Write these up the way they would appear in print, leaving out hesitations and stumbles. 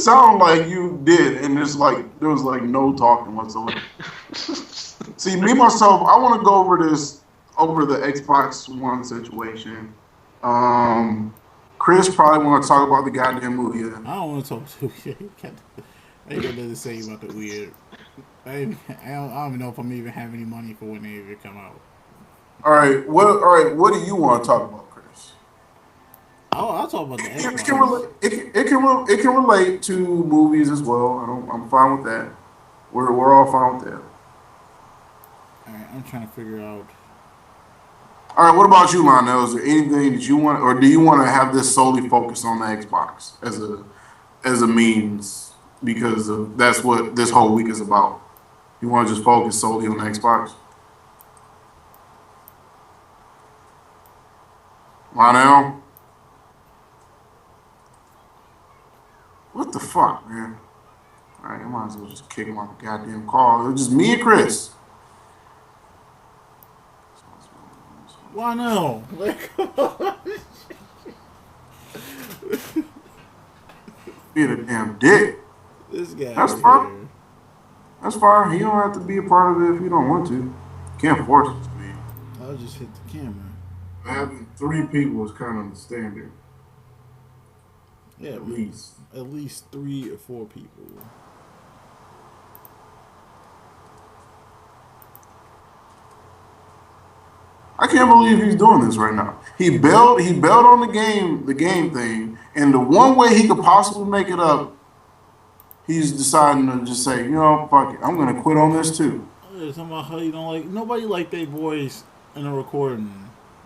sounded like you did, and it's like there was like no talking whatsoever. See, me myself, I want to go over the Xbox One situation. Um, Chris probably want to talk about the goddamn movie. I don't want to talk to you. I ain't got nothing to say about the weird. I don't even know if I'm even have any money for when they ever come out. All right, what? All right, what do you want to talk about, Chris? I'll talk about the It can Xbox. relate. It can relate to movies as well. I'm fine with that. We're all fine with that. All right, I'm trying to figure out. All right, what about you, Lionel? Is there anything that you want, or do you want to have this solely focused on the Xbox as a means because that's what this whole week is about? You want to just focus solely on the Xbox, Lionel? What the fuck, man? All right, I might as well just kick him off the goddamn call. It was just me and Chris. Why no? Like, Being a damn dick. this guy That's right fine. here. That's fine. He don't have to be a part of it if he don't want to. Can't force it to be. I'll just hit the camera. Having three people is kind of the standard, Yeah, at least. at least 3 or 4 people. I can't believe he's doing this right now. He bailed on the game thing, and the one way he could possibly make it up, he's deciding to just say, you know, fuck it, I'm gonna quit on this too. Yeah, talking about how you don't like nobody like their voice in a recording.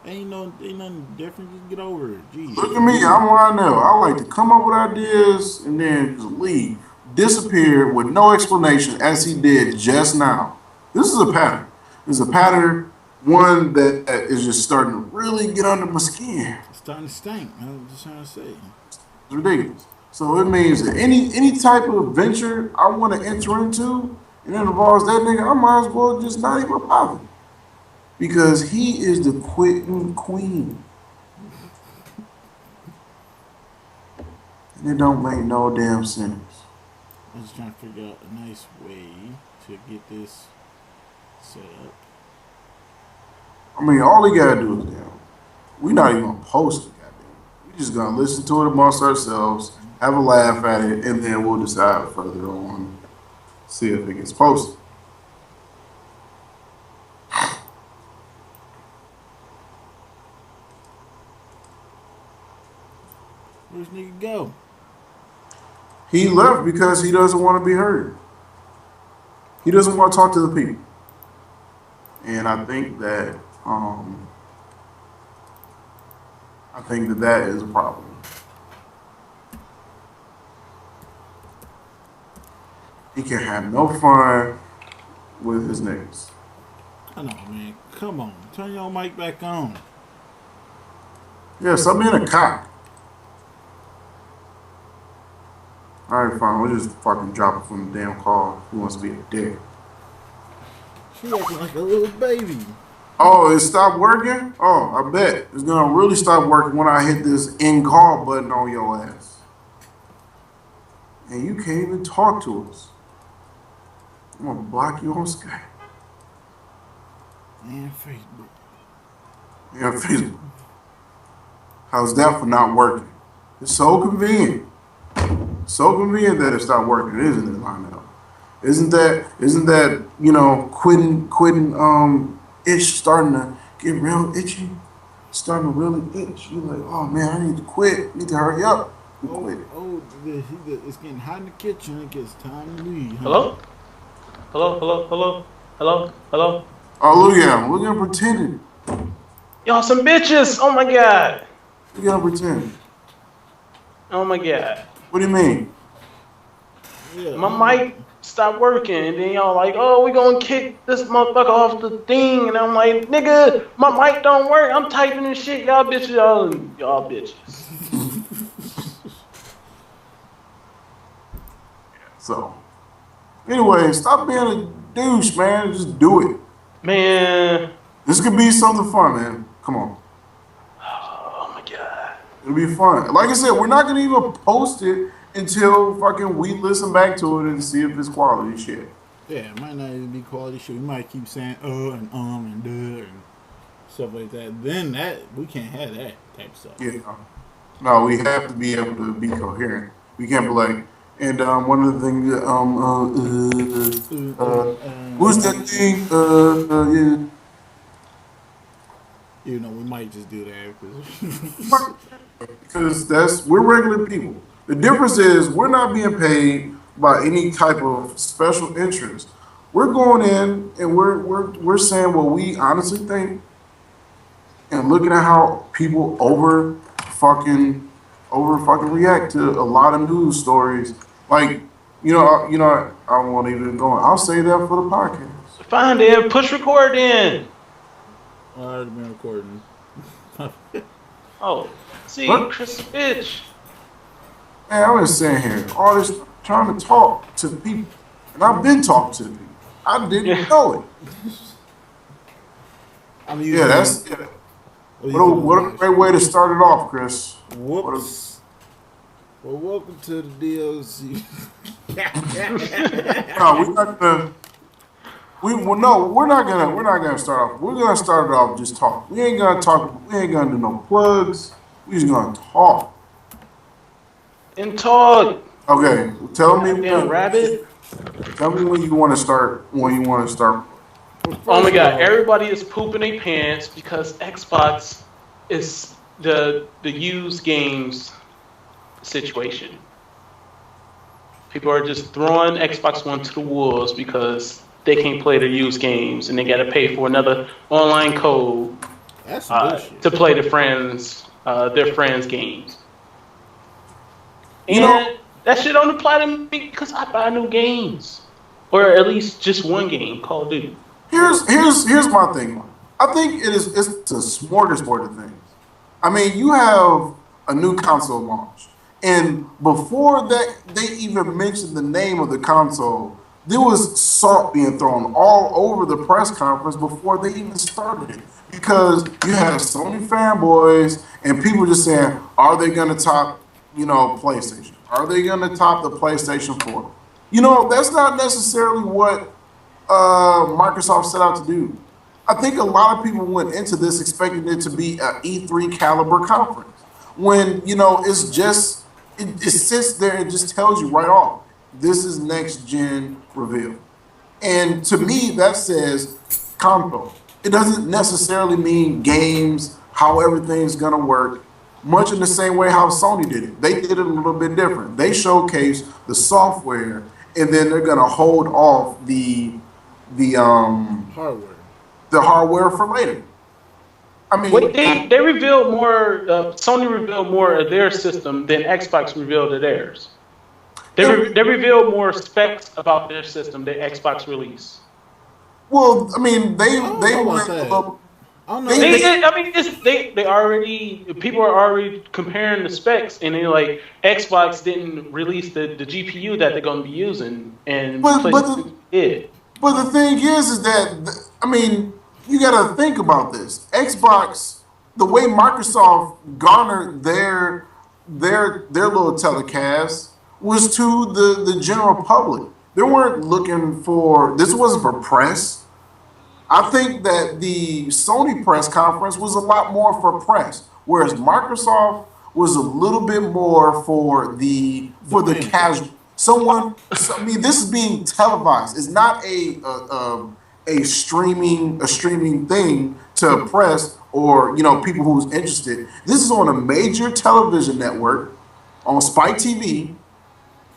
Ain't nothing different. Just get over it. Jeez. Look at me, I'm Lionel. I like to come up with ideas and then just leave, disappear with no explanation, as he did just now. This is a pattern. This is a pattern, one that is just starting to really get under my skin. It's starting to stink. I'm just trying to say. It's ridiculous. So it means that any type of venture I want to enter into, and it involves that nigga, I might as well just not even bother. Because he is the quitting queen. And it don't make no damn sense. I'm just trying to figure out a nice way to get this set up. I mean, all he gotta do is damn. We not even gonna post it, goddamn. We just gonna listen to it amongst ourselves, have a laugh at it, and then we'll decide further on, see if it gets posted. Where's nigga go? He left because he doesn't want to be heard. He doesn't want to talk to the people. And I think that that is a problem. He can have no fun with his niggas. I know, man. Come on, turn your mic back on. Yeah, stop being a cock. All right, fine. We'll just fucking drop it from the damn call. He wants to be a dick. She acting like a little baby. Oh, it stopped working? Oh, I bet. It's gonna really stop working when I hit this end call button on your ass. And you can't even talk to us. I'm gonna block you on Skype And Facebook. and Facebook. How's that for not working? It's so convenient. So convenient that it stopped working, isn't it, Lionel? Isn't that, quitting itch starting to get real itchy? Starting to really itch. You're like, oh man, I need to quit. Need to hurry up and quit. It's getting hot in the kitchen. It gets time to leave. Huh? Hello? Hello? Hello? Hello? Hello? Hello? Oh, look at him. Look at him pretending. Y'all some bitches! Oh my god! Look at him pretending. Oh my god. What do you mean? Yeah. My mic stopped working, and then y'all like, oh, we gonna kick this motherfucker off the thing, and I'm like, nigga, my mic don't work. I'm typing this shit, y'all bitches, y'all bitches. So, anyway, stop being a douche, man. Just do it. Man. This could be something fun, man. Come on. Oh my god. It'll be fun. Like I said, we're not gonna even post it until fucking we listen back to it and see if it's quality shit. Yeah, it might not even be quality shit. We might keep saying and and stuff like that. Then that we can't have that type of stuff. Yeah. No, we have to be able to be coherent. We can't be like, and one of the things, who's that thing? Yeah. You know, we might just do that Because we're regular people. The difference is we're not being paid by any type of special interest. We're going in and we're saying what we honestly think, and looking at how people over fucking react to a lot of news stories. Like, I won't even go on. I'll say that for the podcast. Fine, then push record in. I already been recording. Oh, see, What? Chris, bitch. Man, I was sitting here, all this trying to talk to the people, and I've been talking to the people. I didn't know it. I'm Yeah, that's what a great way to start it off, Chris. Whoops. Well, welcome to the DLC. No, we're not gonna. We're not gonna start off. We're gonna start it off just talk. We ain't gonna talk. We ain't gonna do no plugs. We just gonna talk. And talk. Okay, tell me Damn rabbit. Tell me when you want to start. When you want to start. Oh my god, everybody is pooping their pants because Xbox is the used games situation. People are just throwing Xbox One to the wolves because they can't play their used games and they gotta pay for another online code That's bullshit. to play their friends' games. And You know- that shit don't apply to me because I buy new games. Or at least just one game, Call of Duty. Here's my thing. I think it's a smorgasbord of things. I mean, you have a new console launch, and before that they even mentioned the name of the console, there was salt being thrown all over the press conference before they even started it. Because you had Sony fanboys and people just saying, "Are they going to top, PlayStation? Are they going to top the PlayStation 4?" That's not necessarily what Microsoft set out to do. I think a lot of people went into this expecting it to be an E3 caliber conference. When, it sits there and just tells you right off, this is next gen reveal. And to me, that says console. It doesn't necessarily mean games, how everything's going to work, much in the same way how Sony did it. They did it a little bit different. They showcased the software, and then they're going to hold off the Hardware. hardware for later. I mean, Wait, they revealed more. Sony revealed more of their system than Xbox revealed of theirs. They revealed more specs about their system than Xbox released. well, I mean, they know went about a that. little- I don't know. They already, people are already comparing the specs, and they're like, Xbox didn't release the GPU that they're going to be using, and But PlayStation did. But the thing is that you got to think about this. Xbox, the way Microsoft garnered their little telecast was to the general public. They weren't looking for, this wasn't for press. I think that the Sony press conference was a lot more for press, whereas Microsoft was a little bit more for the casual. This is being televised. It's not a streaming thing to press or people who's interested. This is on a major television network on Spike TV,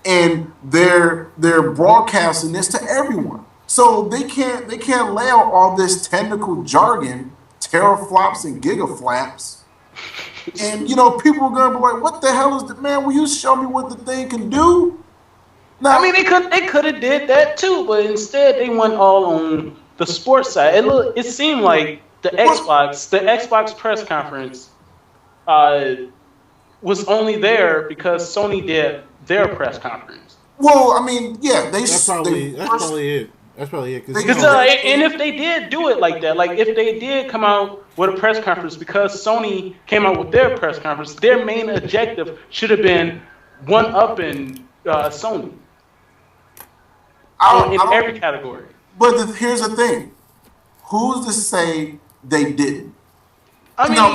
and they're broadcasting this to everyone. So they can't lay out all this technical jargon, teraflops and gigaflaps. And people are gonna be like, "What the hell is that, man? Will you show me what the thing can do?" Now, I mean, they could have did that too, but instead they went all on the sports side. It seemed like the Xbox press conference was only there because Sony did their press conference. well, I mean, yeah, That's probably it. That's probably it. Because and if they did do it like that, like if they did come out with a press conference, because Sony came out with their press conference, their main objective should have been, one upping Sony I in don't, every category. but here's the thing: who's to say they didn't? I mean, No,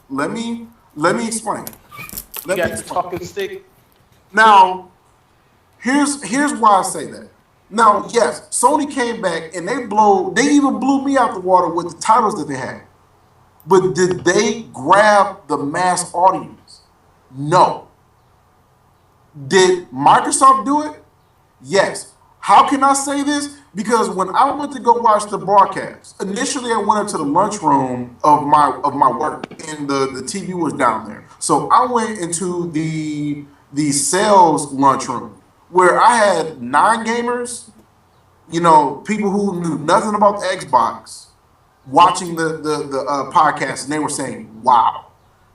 let me explain. you Let me got the explain. talking stick. Now, here's why I say that. Now, yes, Sony came back and they even blew me out the water with the titles that they had. But did they grab the mass audience? No. Did Microsoft do it? Yes. How can I say this? Because when I went to go watch the broadcast, initially I went into the lunchroom of my work, and the TV was down there. So I went into the sales lunchroom where I had 9 gamers, people who knew nothing about the Xbox, watching the podcast, and they were saying, "Wow."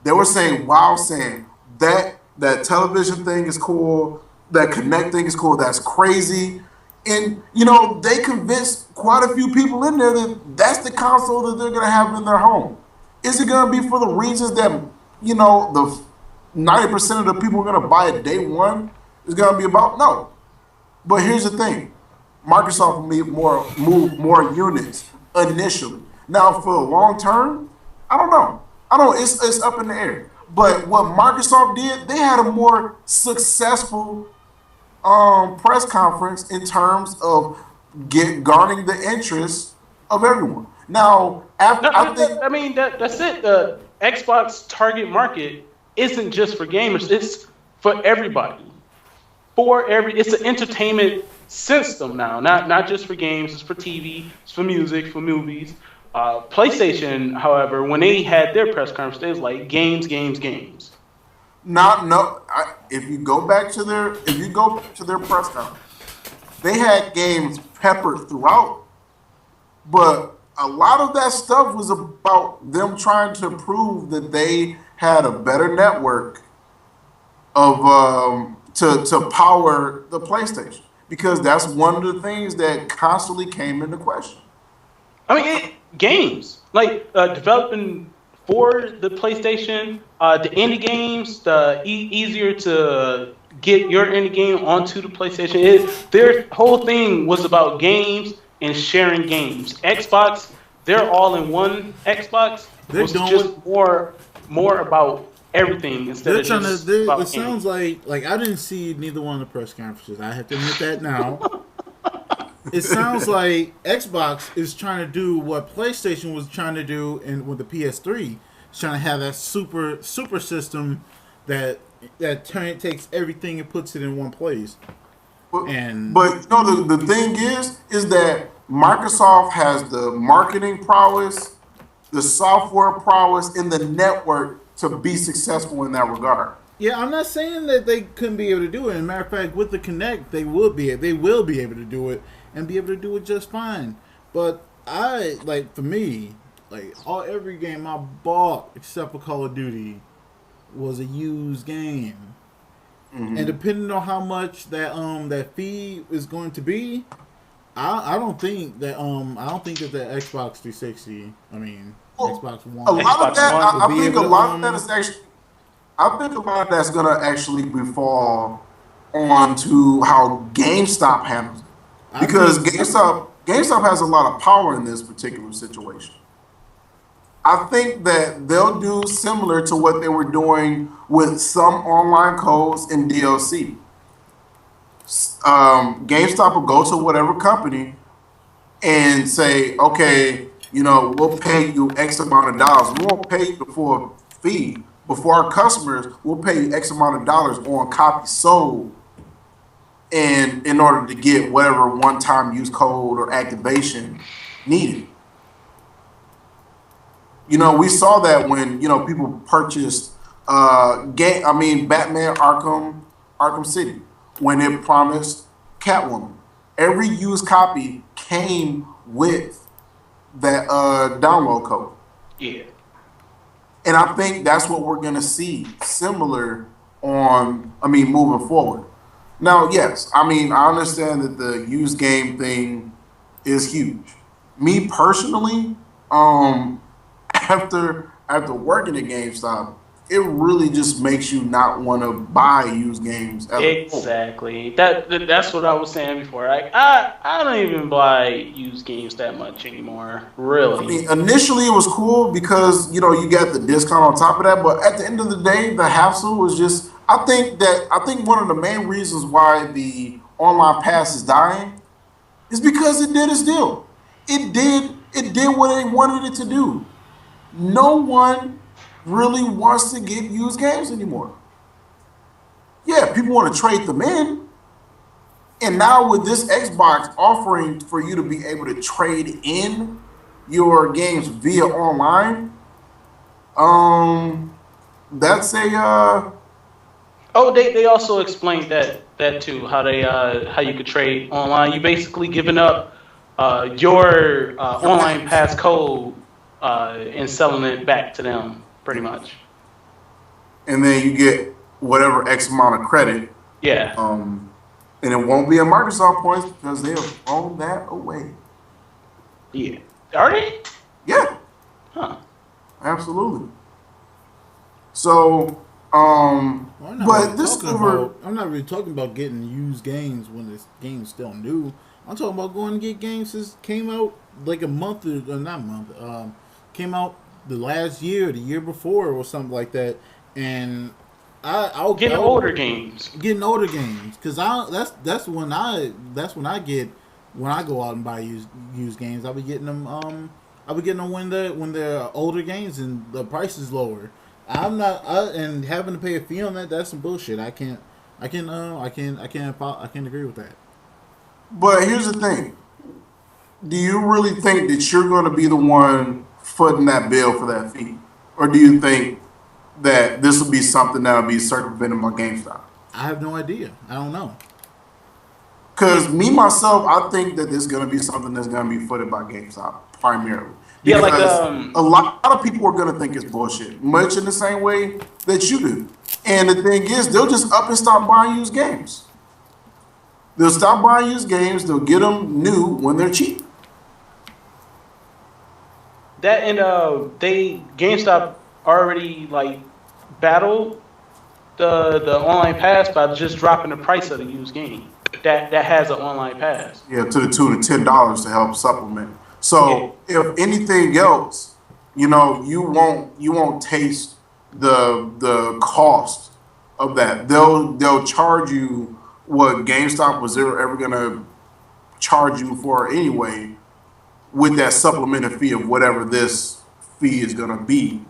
They were saying, "Wow," saying that television thing is cool, that Connect thing is cool, that's crazy. And they convinced quite a few people in there that that's the console that they're gonna have in their home. Is it gonna be for the reasons that the 90% of the people are gonna buy it day one is gonna be about? No. But here's the thing: Microsoft move more units initially. Now for the long term, I don't know. I don't know. It's up in the air. But what Microsoft did, they had a more successful press conference in terms of garnering the interest of everyone. Now, That's it. The Xbox target market isn't just for gamers; it's for everybody. It's an entertainment system now, not just for games. It's for TV, it's for music, for movies. PlayStation, however, when they had their press conference, they was like games, games, games. If you go back to their press conference, they had games peppered throughout, but a lot of that stuff was about them trying to prove that they had a better network of to power the PlayStation, because that's one of the things that constantly came into question. I mean, games like developing for the PlayStation, the indie games, the easier to get your indie game onto the PlayStation. Their whole thing was about games and sharing games. Xbox, they're all in one. Xbox was just more about everything instead of just about it sounds like I didn't see neither one of the press conferences. I have to admit that now. It sounds like Xbox is trying to do what PlayStation was trying to do with the PS3. It's trying to have that super system that takes everything and puts it in one place. But the thing is that Microsoft has the marketing prowess, the software prowess, and the network to be successful in that regard. Yeah, I'm not saying that they couldn't be able to do it. As a matter of fact, with the Kinect, they will be able to do it and be able to do it just fine. But for me, every game I bought except for Call of Duty was a used game. Mm-hmm. And depending on how much that fee is going to be, I don't think that the Xbox 360, Xbox One. A lot of that, I think a lot of that is actually. I think a lot of that's going to actually befall onto how GameStop handles it, because GameStop has a lot of power in this particular situation. I think that they'll do similar to what they were doing with some online codes and DLC. GameStop will go to whatever company and say, okay, we'll pay you X amount of dollars. We won't pay you the full fee. But for our customers, we'll pay you X amount of dollars on copies sold, and in order to get whatever one-time use code or activation needed. We saw that when people purchased Batman Arkham City, when it promised Catwoman. Every used copy came with that download code. Yeah. And I think that's what we're going to see similar moving forward. Now, yes, I understand that the used game thing is huge. Me personally, after working at GameStop it really just makes you not want to buy used games as a whole. Exactly. That's what I was saying before. I don't even buy used games that much anymore. I Really. mean, initially it was cool because you got the discount on top of that, but at the end of the day, the hassle was just. I think one of the main reasons why the online pass is dying is because it did its deal. It did what it wanted it to do. No one really wants to get used games anymore. Yeah, people want to trade them in, and now with this Xbox offering for you to be able to trade in your games via online, um, that's a Oh, they also explained that too. How you could trade online. You basically giving up your online passcode and selling it back to them, pretty much. and then you get whatever X amount of credit, Yeah. and it won't be a Microsoft points because they have thrown that away. Yeah. Are they? Yeah, Huh. absolutely. So, Well, I'm not but really this talking over. about. I'm not really talking about getting used games when this game's still new. I'm talking about going to get games that came out like a month or not a month. Came out the last year, the year before, or something like that. And Getting I'll older games. getting older games because that's when I get when I go out and buy used games. I'll be getting them. I'll be getting them when they're older games and the price is lower. And having to pay a fee on that. That's some bullshit. I can't agree with that. But here's the thing: do you really think that you're going to be the one footing that bill for that fee, or do you think that this will be something that will be circumvented by GameStop? I have no idea. I don't know. Because me myself, I think that this is going to be something that's going to be footed by GameStop primarily. Yeah, like Because a lot of people are going to think it's bullshit, much in the same way that you do. And the thing is, they'll just up and stop buying used games. They'll stop buying used games. They'll get them new when they're cheap. that and they GameStop already like battled the online pass by just dropping the price of the used game. That has an online pass. Yeah, to the tune of $10 to help supplement. So if anything else, you won't taste the cost of that. They'll charge you what GameStop was ever gonna charge you for anyway, with that supplemental fee of whatever this fee is gonna be.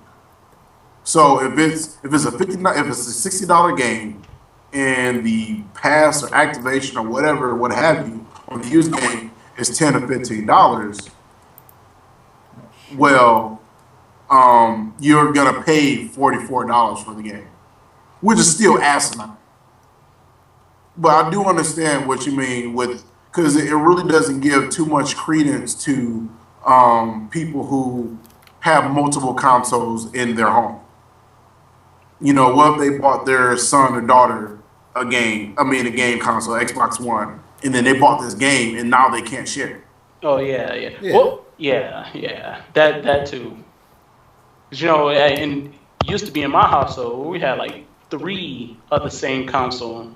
So if it's a $60 game and the pass or activation or whatever, what have you, on the used game is $10 or $15, well, you're gonna pay $44 for the game, which is still asinine. But I do understand what you mean with because it really doesn't give too much credence to people who have multiple consoles in their home. What if they bought their son or daughter a game? I mean, a game console, Xbox One, and then they bought this game, and now they can't share it. Oh yeah. Yeah. Well, yeah. That too. 'Cause, and used to be in my household, we had like 3 of the same console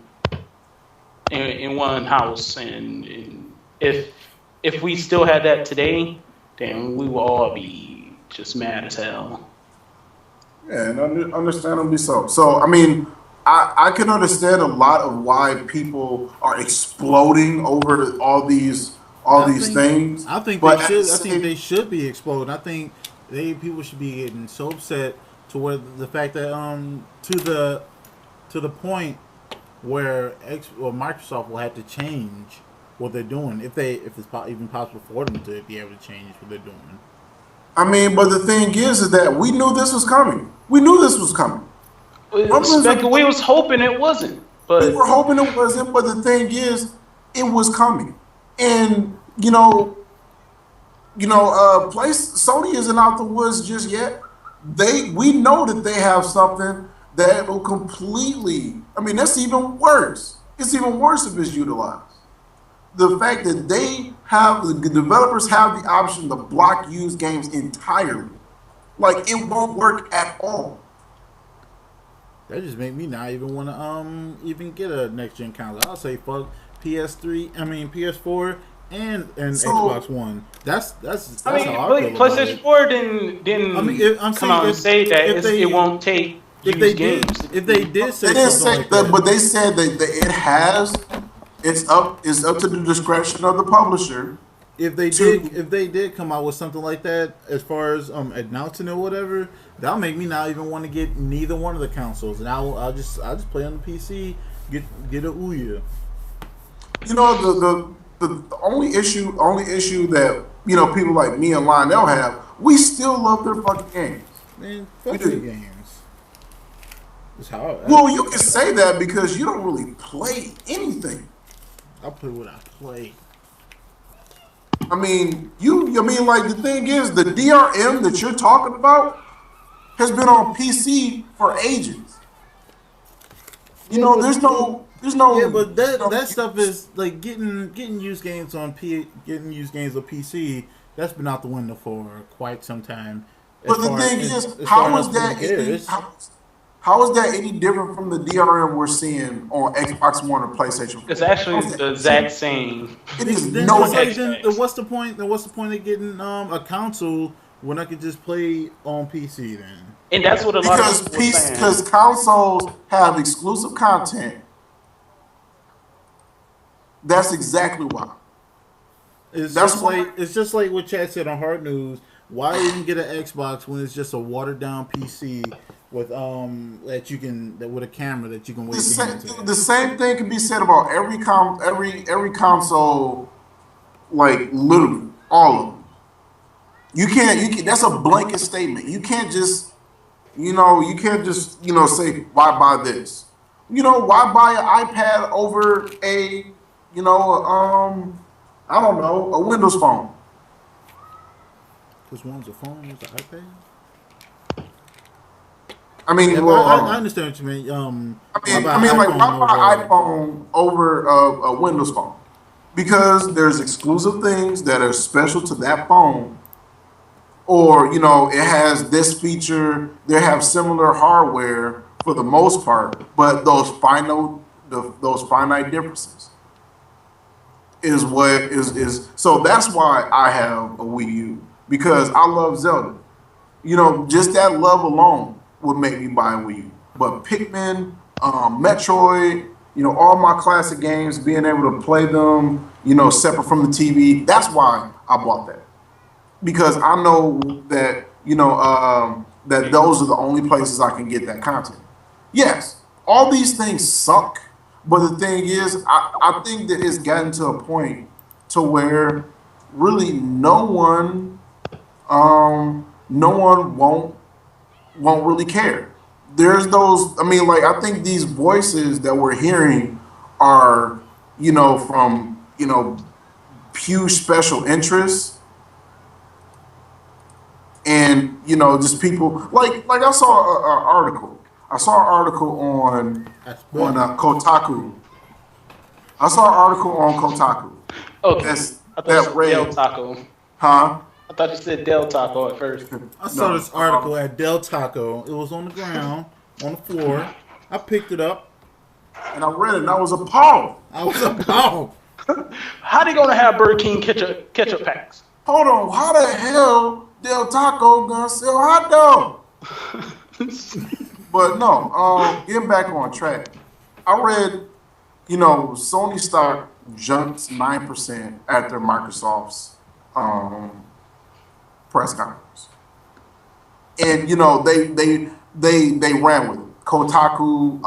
in one house, and if we still had that today, then we will all be just mad as hell. Yeah, and understandably so. So, I mean, I can understand a lot of why people are exploding over all these things. I think but they at should. the I think same- they should be exploding. I think people should be getting so upset to where the fact that to the point where Microsoft will have to change what they're doing if even possible for them to be able to change what they're doing. I mean, but the thing is that we knew this was coming. We knew this was coming. We was hoping it wasn't, We but were hoping it wasn't, but the thing is, it was coming. And Sony isn't out the woods just yet. We know that they have something that will completely. I mean, that's even worse. It's even worse if it's utilized. The fact that the developers have the option to block used games entirely, like it won't work at all. That just make me not even want to even get a next gen console. I'll say fuck PS3. I mean PS4 and Xbox One. That's I mean, how I feel about PlayStation it. 4 didn't I mean, I'm come saying out and if- say that if they- it won't take If used they games. did, if they did say They didn't something say like that, that, but they said that it has. It's up to the discretion of the publisher. if they did come out with something like that, as far as announcing it or whatever, that'll make me not even want to get neither one of the consoles, and I'll just play on the PC, get a Ouya. You know the only issue that people like me and Lionel have, we still love their fucking games. Man, We fuck do. the games. It's how Well, you can say that because you don't really play anything. I play what I play. I mean, like the thing is, the DRM that you're talking about has been on PC for ages. There's no. Yeah, but that stuff is like getting used games on PC. That's been out the window for quite some time. But the thing is, how is that any different from the DRM we're seeing on Xbox One or PlayStation 4? It's actually the exact same. It is Then no it's like, different. then what's the point? Then what's the point of getting a console when I could just play on PC then? And that's what a lot of people are saying. Because consoles have exclusive content. That's exactly why. It's That's just why- like it's just like what Chad said on Hard News. Why even get an Xbox when it's just a watered down PC with with a camera that you can wait The same thing can be said about every console, like literally all of them. You can't. That's a blanket statement. You can't just say why buy this. Why buy an iPad over a I don't know, a Windows phone. Because one's a phone, one's an iPad. I mean, Yeah, well, I understand what you mean. why buy an iPhone over a Windows phone? Because there's exclusive things that are special to that phone, or it has this feature. They have similar hardware for the most part, but those finite differences is what is. So that's why I have a Wii U, because I love Zelda. Just that love alone would make me buy a Wii U. But Pikmin, Metroid, all my classic games, being able to play them, separate from the TV, that's why I bought that. Because I know that, that those are the only places I can get that content. Yes, all these things suck, but the thing is, I think that it's gotten to a point to where really no one won't really care. There's those. I think these voices that we're hearing are, from huge special interests, and just people like I saw an article. I saw an article on Kotaku. I saw an article on Kotaku. Okay. That I thought you said read, Del Taco. huh? I thought you said Del Taco at first. I saw No, this article at Del Taco. It was on the ground, on the floor. I picked it up. And I read it, and I was appalled. I was appalled. How they gonna have Burger King ketchup packs? Hold on, how the hell Del Taco gonna sell hot dogs? But no, getting back on track. I read, Sony stock jumped 9% after Microsoft's press conference, and they ran with it. Kotaku,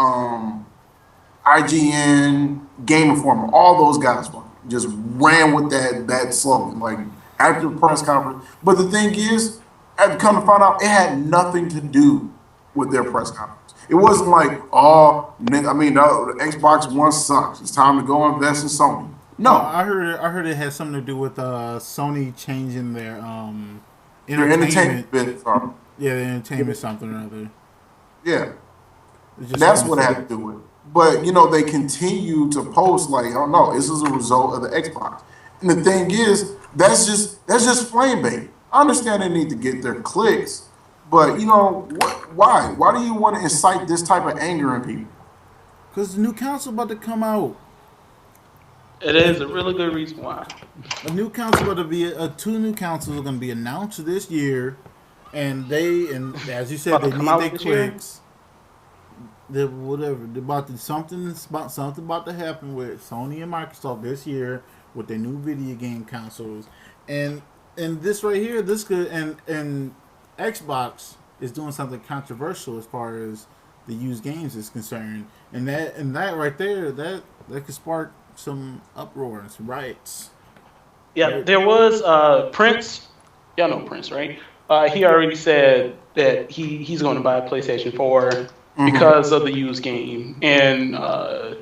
IGN, Game Informer, all those guys just ran with that slogan, like after the press conference. But the thing is, I've come to find out it had nothing to do with their press conference. It wasn't like, the Xbox One sucks. It's time to go invest in Sony. No, I heard it had something to do with Sony changing their their entertainment bit. Yeah, their entertainment something or other. Yeah, It's just that's something what it to had to do with it. But they continue to post like, oh no, this is a result of the Xbox. And the thing is, that's just flame bait. I understand they need to get their clicks, But you know what? Why? Why do you want to incite this type of anger in people? Because the new console about to come out. It is a really good reason why. A new console about to be two new consoles are going to be announced this year, and as you said, About they to come need out their this year? clicks. They're about to something about to happen with Sony and Microsoft this year with their new video game consoles, and this right here, this could and Xbox is doing something controversial as far as the used games is concerned, and that right there that could spark some uproar and some riots. Yeah, there was Prince. Y'all know Prince, right? He already said that he's going to buy a PlayStation 4 because of the used game, and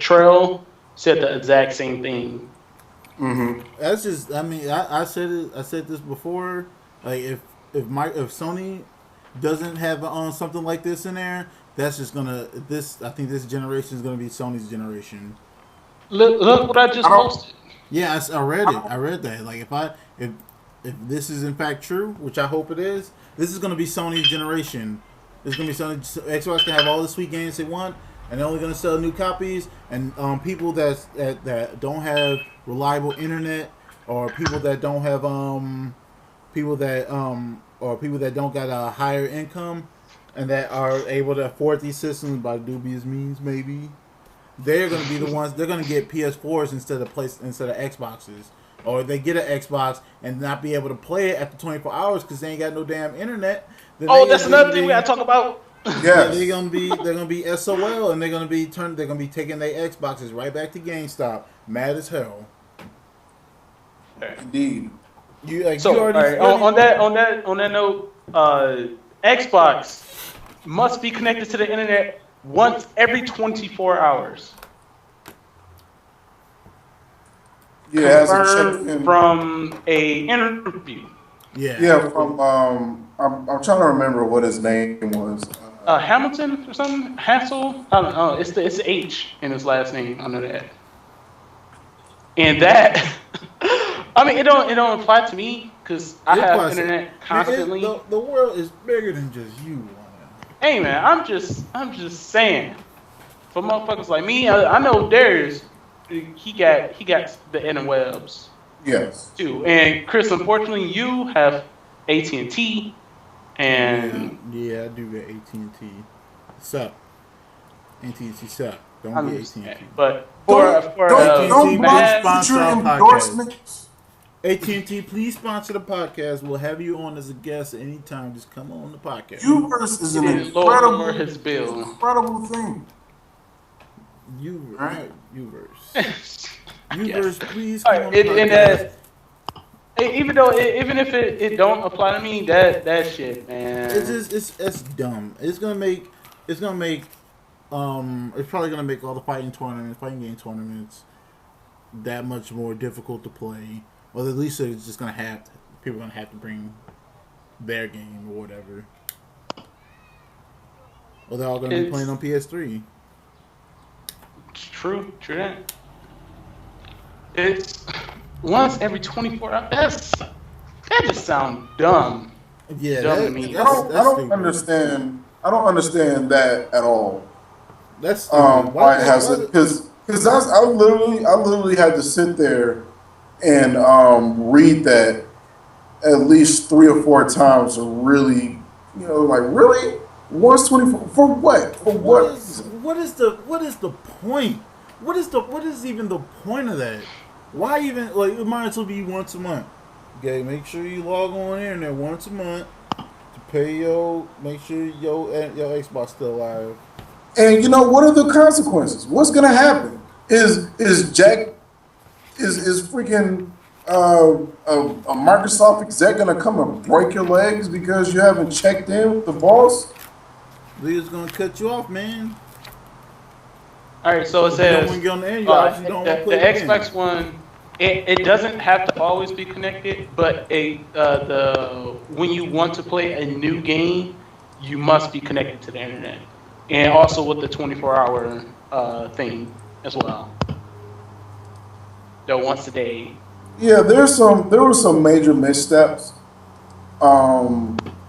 Trell said the exact same thing. That's just. I mean, I said it. I said this before. Like if Sony doesn't have something like this in there, that's just gonna. I think this generation is gonna be Sony's generation. Look what I just I don't. posted. Yeah, I read it. I read that. Like if this is in fact true, which I hope it is, this is gonna be Sony's generation. This is gonna be Sony. Xbox can have all the sweet games they want, and they're only gonna sell new copies. And people that don't have reliable internet, or people that don't have people that or people that don't got a higher income, and that are able to afford these systems by dubious means, maybe they're gonna be the ones. They're gonna get PS4s instead of Xboxes, or they get an Xbox and not be able to play it after 24 hours because they ain't got no damn internet. Then Oh, that's another thing we gotta talk about. Yes. they're gonna be SOL, and they're gonna be taking their Xboxes right back to GameStop, mad as hell. Indeed. You like So, you already, all right, on that note, Xbox must be connected to the internet once every 24 hours. Yeah, as a Confirmed check-in. from a interview. yeah. Yeah, from I'm trying to remember what his name was. Hamilton or something? Hansel? I don't know. It's the H in his last name. I know that. And that, I mean, it don't apply to me because I have internet constantly. The world is bigger than just you. Man. Hey man, I'm just saying. For motherfuckers like me, I know Darius. He got the interwebs Yes. too. And Chris, unfortunately, you have AT&T, and Yeah, I do get AT&T. Suck. AT&T suck. Don't I'm get just AT&T. saying. But Don't AT&T Matt, sponsor our future podcast. endorsements. AT&T, please sponsor the podcast. We'll have you on as a guest at any time. Just come on the podcast. Uverse is an he didn't lower incredible, his bill. incredible thing. Uverse. Yes. Uverse, please come All on right, the and podcast. even if it don't apply to me, that shit, man. It's dumb. It's probably gonna make all the fighting game tournaments that much more difficult to play. Or at least it's just people are gonna have to bring their game or whatever. Or they're all gonna be playing on PS3. True that. It's once every 24 hours. That just sounds dumb. Yeah, Dumb to me. I don't stupid. understand. I don't understand that at all. That's stupid. Why it has it? Because I literally had to sit there and read that at least 3 or 4 times to really, like really once 24 for what? For what? What is the point? What is even the point of that? Why even it might as well be once a month. Okay, make sure you log on in there once a month to pay make sure your Xbox still alive. And what are the consequences? What's gonna happen? Is freaking a Microsoft exec gonna come and break your legs because you haven't checked in with the boss? Leah's gonna cut you off, man. All right, so it You says don't want to get on the air. You obviously don't want to the play the game. Xbox One. It doesn't have to always be connected, but when you want to play a new game, you must be connected to the internet, and also with the 24-hour thing as well. The once a day. Yeah, there were some major missteps.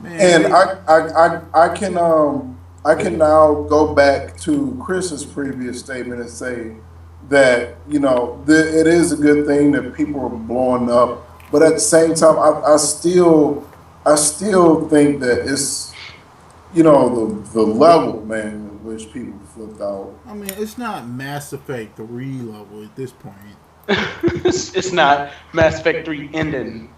Man, And I can now go back to Chris's previous statement and say that it is a good thing that people are blowing up, but at the same time, I still think that it's the level, man, in which people flipped out. I mean, it's not Mass Effect 3 level at this point. It's not Mass Effect 3 ending.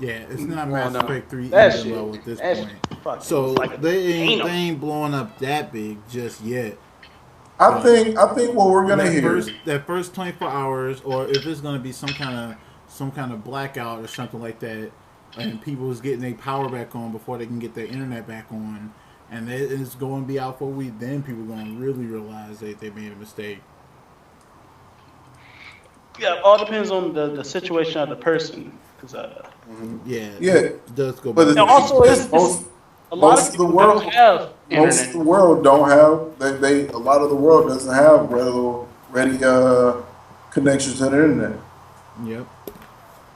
Yeah, it's not Mass no. Effect 3 That ending shit- level at this that point. shit fucking So was like a they volcano. ain't blowing up that big just yet. I think what we're gonna hear. That first 24 hours, or if it's gonna be some kind of blackout or something like that, and people's getting their power back on before they can get their internet back on, and it's going to be out for a week, then people are going to really realize that they made a mistake. Yeah, all depends on the situation of the person. Cause, Yeah, Yeah. it does go But back. and also, it's most a lot most of of the people world- don't have most of internet. the world don't have a lot of the world doesn't have ready connection to the internet Yep.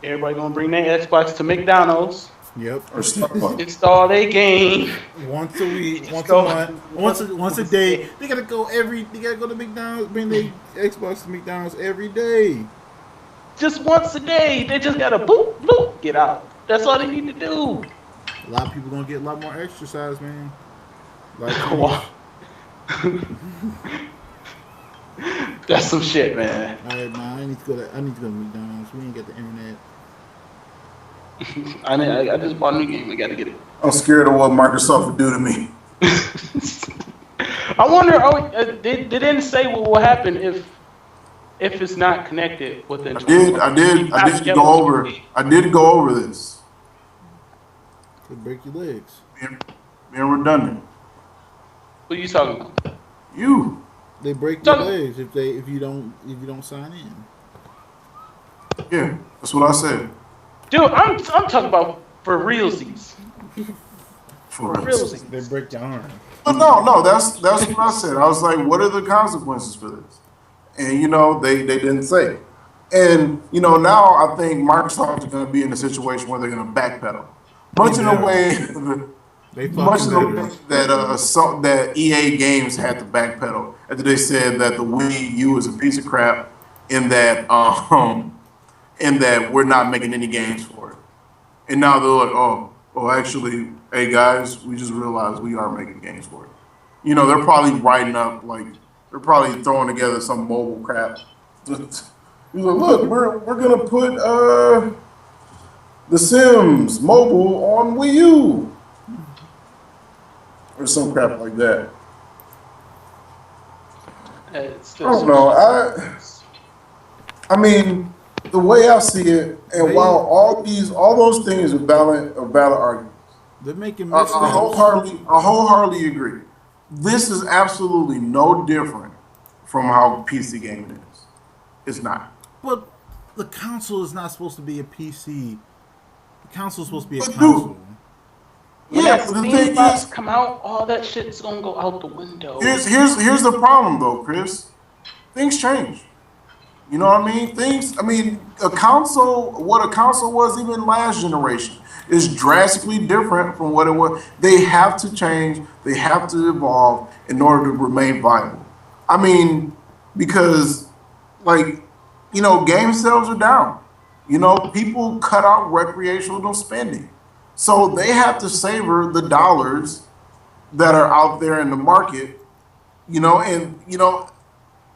Everybody gonna bring their Xbox to McDonald's, Yep. or Starbucks. install their game. Once a week, once a Go- month, once a day. They gotta go to McDonald's, bring their Xbox to McDonald's every day. Just once a day. They just gotta boop, boop, get out. That's all they need to do. A lot of people gonna get a lot more exercise, man. Like, Wow. That's some shit, man. all right, man. I need to go to McDonald's. We ain't got the internet. I just bought a new game. I gotta get it. I'm scared of what Microsoft would do to me. I wonder. They didn't say what will happen if it's not connected within. I did go over this. Could break your legs. Being redundant. What are you talking about? You. They break your Don't- legs if you don't sign in. Yeah, that's what I said. Dude, I'm talking about for realsies. For For real. realsies. They break your arm. But no, that's what I said. I was like, what are the consequences for this? And they didn't say. And now I think Microsoft is going to be in a situation where they're going to backpedal, much in the way, They much in fucking the way better. that EA Games had to backpedal after they said that the Wii U is a piece of crap, in that we're not making any games for it. And now they're like, oh, actually, hey guys, we just realized we are making games for it. They're probably writing up, like, they're probably throwing together some mobile crap. He's like, look, we're gonna put The Sims mobile on Wii U or some crap like that. It's I don't know. I mean, the way I see it, and while all those things are valid arguments, They're making I missteps. wholeheartedly agree. This is absolutely no different from how PC gaming is. It's not. But the console is not supposed to be a PC. The console is supposed to be a But dude, console. When Yeah, that but the Steam thing box is, come out, all that shit's gonna go out the window. here's the problem though, Chris. Things change. You know what I mean? What a console was even last generation is drastically different from what it was. They have to change, they have to evolve in order to remain viable. Because game sales are down. People cut out recreational spending. So they have to savor the dollars that are out there in the market,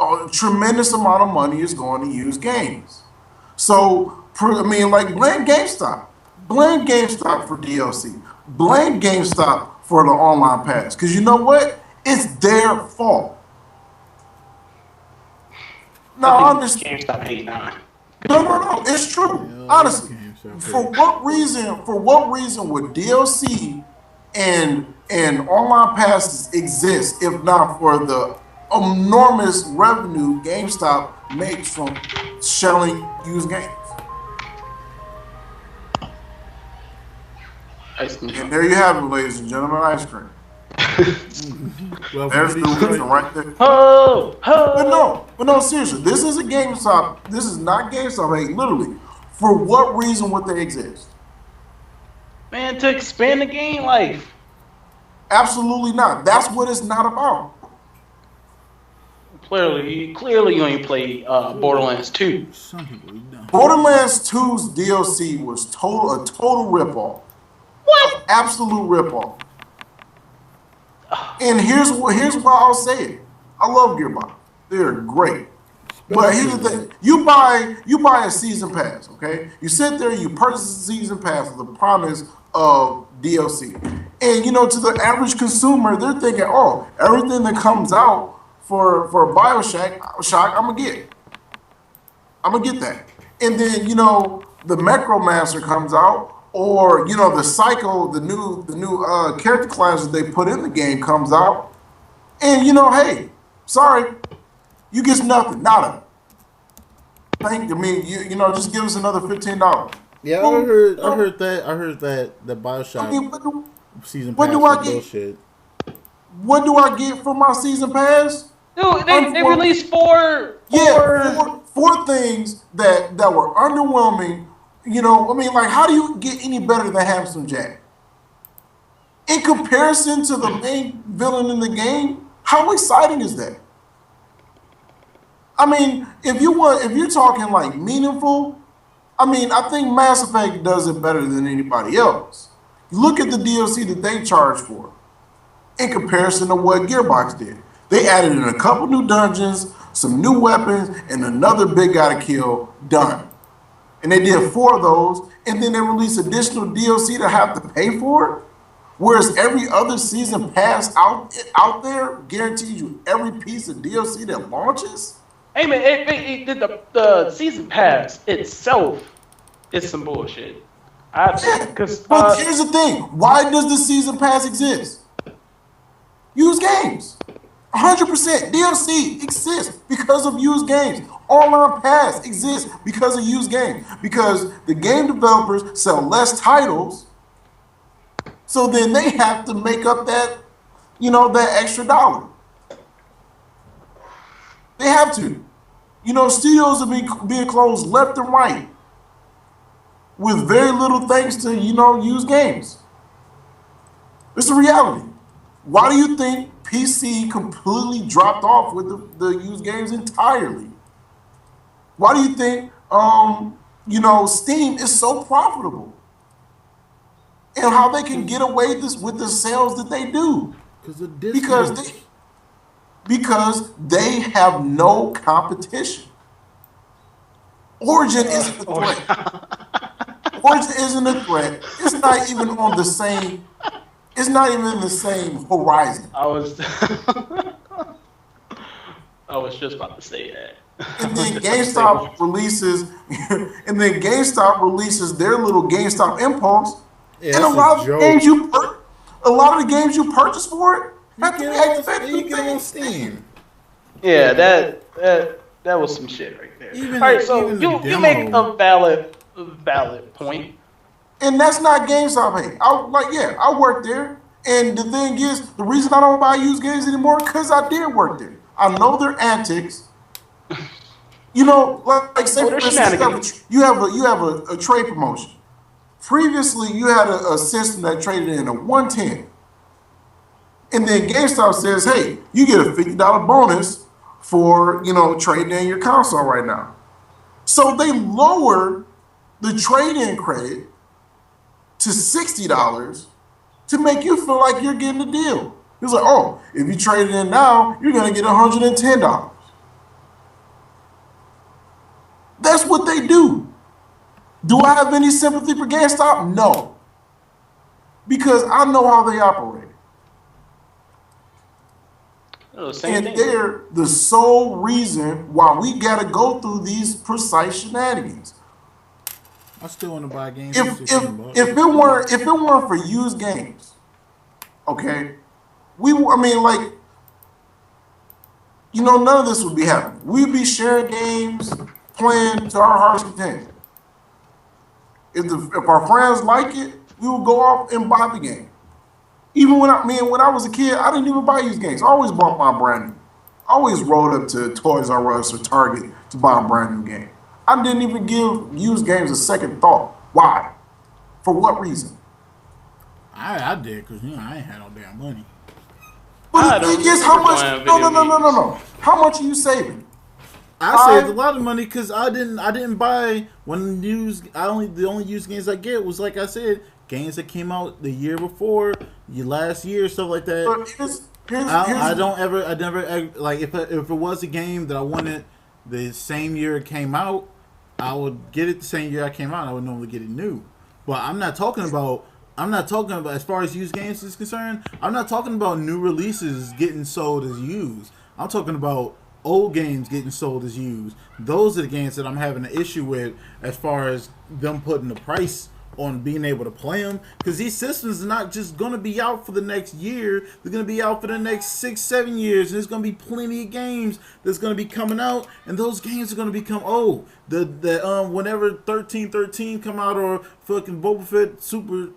a tremendous amount of money is going to use games. So, blame GameStop. Blame GameStop for DLC. Blame GameStop for the online pass. Because you know what? It's their fault. No, I understand. GameStop hating on. No. It's true. Yeah, Honestly. GameStop. For what reason would DLC and online passes exist if not for the enormous revenue GameStop makes from selling used games? Ice cream And truck. there you have it, ladies and gentlemen, ice cream. Well, There's the reason right there. Ho! Ho! But no, seriously, this is a GameStop. This is not GameStop. Hey, literally, for what reason would they exist? Man, to expand the game life. Absolutely not. That's what it's not about. Clearly, you ain't played Borderlands 2. Some people don't. Borderlands 2's DLC was a total ripoff. What? Absolute ripoff. And here's why I'll say it. I love Gearbox. They're great. But here's the thing: you buy a season pass, okay? You sit there, you purchase a season pass with the promise of DLC, and to the average consumer, they're thinking, oh, everything that comes out for Bioshock, I'm gonna get that, and then the Necromancer comes out, or the Psycho, the new character class that they put in the game comes out, and hey, sorry. You get nothing, nada. Just give us another $15. Yeah, I heard that the Bioshock season pass was bullshit. What do I get for my season pass? Dude, they released four things that were underwhelming. How do you get any better than Handsome Jack? In comparison to the main villain in the game, how exciting is that? I mean, if you're talking like meaningful, I think Mass Effect does it better than anybody else. Look at the DLC that they charged for in comparison to what Gearbox did. They added in a couple new dungeons, some new weapons, and another big guy to kill, done. And they did 4 of those, and then they released additional DLC to have to pay for it. Whereas every other season pass out there guarantees you every piece of DLC that launches. Hey man, the season pass itself is some bullshit. But here's the thing: why does the season pass exist? Used games, 100%. DLC exists because of used games. Online Pass exists because of used games. Because the game developers sell less titles, so then they have to make up that extra dollar. They have to. Studios are being closed left and right with very little thanks to, used games. It's a reality. Why do you think PC completely dropped off with the used games entirely? Why do you think, Steam is so profitable? And how they can get away with the sales that they do? Because they have no competition. Origin isn't a threat. Origin isn't a threat. It's not even on the same. It's not even in the same horizon. I was just about to say that. And then GameStop releases, their little GameStop Impulse, Yeah, and a lot of the games you purchase for it. You get on Steam. Yeah, that was some shit right there. All right, so you make a valid point. And that's not GameStop hate. I worked there. And the thing is, the reason I don't buy used games anymore, because I did work there. I know their antics. Say for instance, you have a trade promotion. Previously, you had a system that traded in a 110. And then GameStop says, hey, you get a $50 bonus for, trading in your console right now. So they lower the trade-in credit to $60 to make you feel like you're getting a deal. It's like, oh, if you trade it in now, you're going to get $110. That's what they do. Do I have any sympathy for GameStop? No. Because I know how they operate. And they're the sole reason why we got to go through these precise shenanigans. I still want to buy games. If it weren't for used games, okay, none of this would be happening. We'd be sharing games, playing to our heart's content. If our friends like it, we would go off and buy the game. Even when I was a kid, I didn't even buy used games. I always bought my brand new. I always rolled up to Toys R Us or Target to buy a brand new game. I didn't even give used games a second thought. Why? For what reason? I did because I ain't had no damn money. But I the don't thing is, how remember much? playing No, video no, no, no, no, games. no. How much are you saving? I saved a lot of money because I didn't buy when the only used games I get was like I said games that came out the year before, last year, stuff like that. But I never like if it was a game that I wanted the same year it came out, I would get it the same year I came out. I would normally get it new, but I'm not talking about as far as used games is concerned. I'm not talking about new releases getting sold as used. I'm talking about old games getting sold as used. Those are the games that I'm having an issue with as far as them putting the price on being able to play them, because these systems are not just going to be out for the next year. They're going to be out for the next 6-7 years, and there's going to be plenty of games that's going to be coming out, and those games are going to become old. The whenever 1313 come out, or fucking Boba Fett Super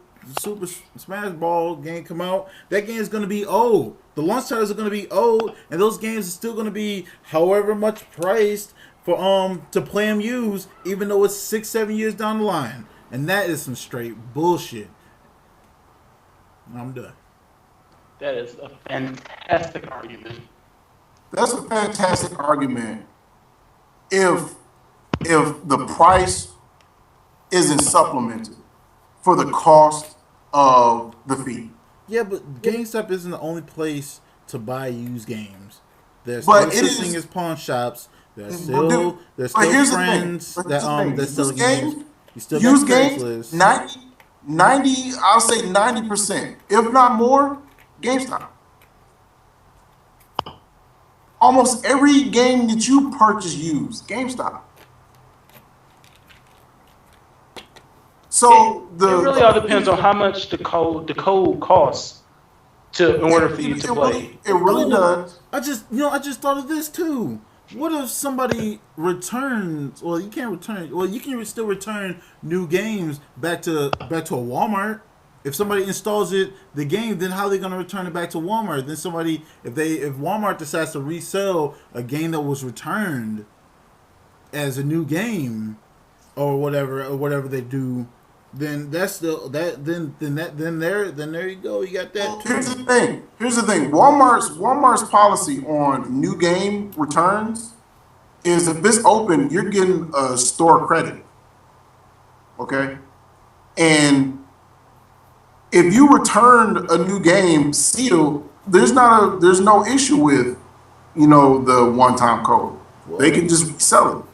Smash Ball game come out, that game is going to be old. The launch titles are going to be old, and those games are still going to be however much priced for to play them used, even though it's 6-7 years down the line. And that is some straight bullshit. I'm done. That is a fantastic argument. That's a fantastic argument. If the price isn't supplemented for the cost of the fee. Yeah, but GameStop isn't the only place to buy used games. There's But still it such is- thing as pawn shops. There's But still dude, there's but still here's the thing. friends But that here's the thing. sell Used games. games- You still Used got games, Craigslist. 90, I'll say 90%, if not more, GameStop. Almost every game that you purchase used, GameStop. So It really all depends on how much the code costs in order for you to play. It really does. I just thought of this too. What if somebody returns? Well, you can't return. Well, you can still return new games back to a Walmart. If somebody installs the game, then how are they going to return it back to Walmart? Then if Walmart decides to resell a game that was returned as a new game or whatever they do, then that's still that. Then there you go. You got that too. Here's the thing. Walmart's policy on new game returns is if it's open, you're getting a store credit. Okay, and if you return a new game sealed, there's no issue with the one-time code. They can just resell it.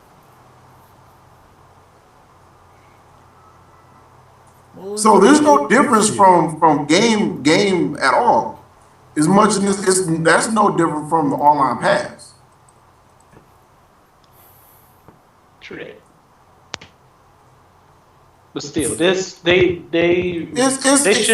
So there's no difference from game at all. As much as that's no different from the online pass. True that. But still, they should